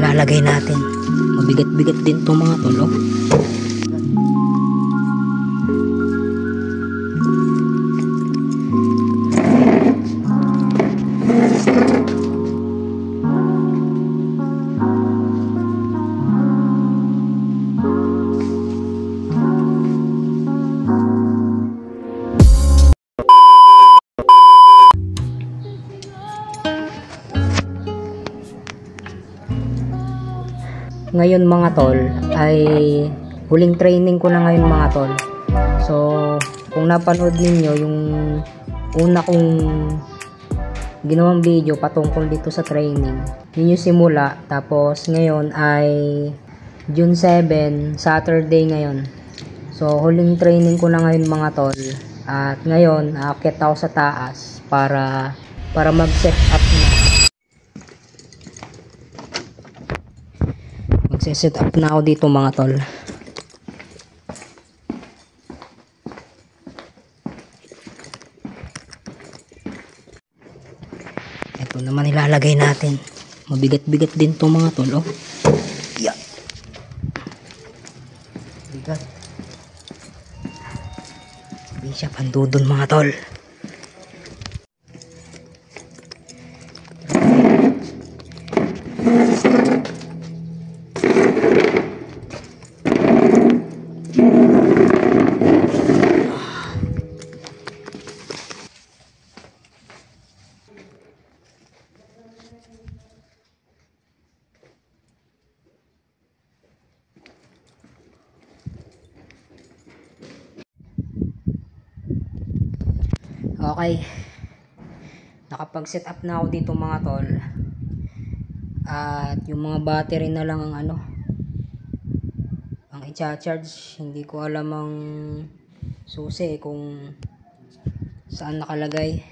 ilalagay natin. Mabigat-bigat din to mga tol, oh. Ngayon mga tol ay huling training ko na ngayon mga tol. So kung napanood ninyo yung una kong ginawang video patungkol dito sa training, yun yung simula. Tapos ngayon ay June 7, Saturday ngayon. So huling training ko na ngayon mga tol. At ngayon aakyat ako sa taas para mag-set up na. Magse-set up na ako dito mga tol. Ito naman ilalagay natin. Mabigat-bigat din to mga tol, oh. Yeah. Bigat. Hindi siya pandudon mga tol. Okay, nakapag-set up na ako dito mga tol. At yung mga battery na lang ang ang i-charge. Hindi ko alam ang susi kung saan nakalagay,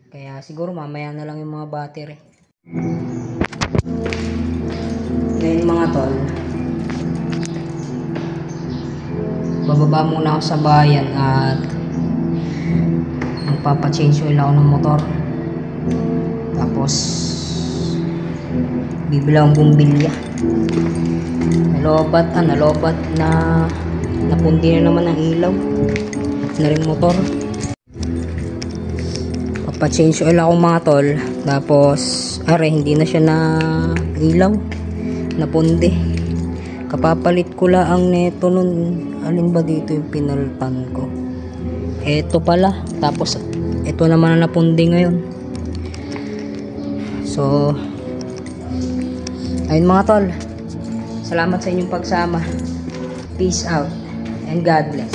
kaya siguro mamaya na lang yung mga battery. Ngayon mga tol, bababa muna ako sa bayan at magpapa-change oil ako ng motor. Tapos bibili akong bumbilya. Nalobat na napundi na naman ang ilaw at na rin motor. Papa-change oil ako mga tol. Tapos hindi na siya na ilaw, napundi. Kapapalit ko lang ang neto nun. Alin ba dito yung pinalitan ko? Ito pala. Tapos ito naman ang napundi ngayon. So ayun mga tol, salamat sa inyong pagsama. Peace out and God bless.